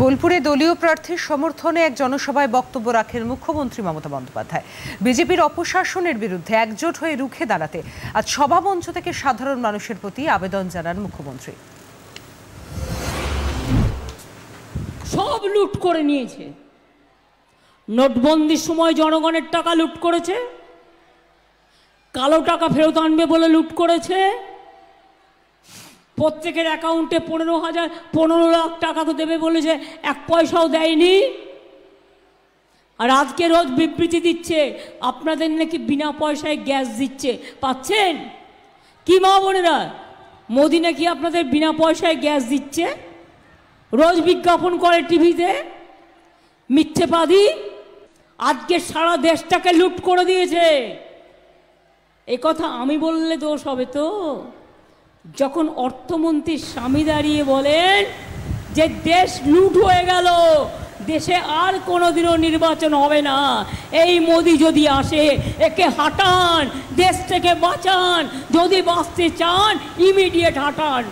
বোলপুরে দলীয় প্রার্থীর সমর্থনে এক জনসভায় বক্তব্য রাখেন মুখ্যমন্ত্রী মমতা বন্দ্যোপাধ্যায়। বিজেপির অপশাসনের বিরুদ্ধে একজোট হয়ে রুখে দাঁড়াতে আজ সভামঞ্চ থেকে সাধারণ মানুষের প্রতি আবেদন জানান মুখ্যমন্ত্রী। সব লুট করে নিয়েছে, নোটবন্দির সময় জনগণের টাকা লুট করেছে, কালো টাকা ফেরত আনবে বলে লুট করেছে, প্রত্যেকের অ্যাকাউন্টে 15 লাখ টাকা দেবে বলেছে, 1 পয়সাও দেয়নি। আর আজকে রোজ বিবৃতি দিচ্ছে আপনাদের নাকি বিনা পয়সায় গ্যাস দিচ্ছে, পাচ্ছেন কি মা বোনেরা? মোদি নাকি আপনাদের বিনা পয়সায় গ্যাস দিচ্ছে, রোজ বিজ্ঞাপন করে টিভিতে, মিথ্যেবাদী। আজকে সারা দেশটাকে লুট করে দিয়েছে। এ কথা আমি বললে দোষ হবে তো? যখন অর্থমন্ত্রীর স্বামী দাঁড়িয়ে বলেন যে দেশ লুট হয়ে গেল, দেশে আর কোনোদিনও নির্বাচন হবে না, এই মোদি যদি আসে একে হাঁটান, দেশ থেকে বাঁচান, যদি বাঁচতে চান ইমিডিয়েট হাঁটান।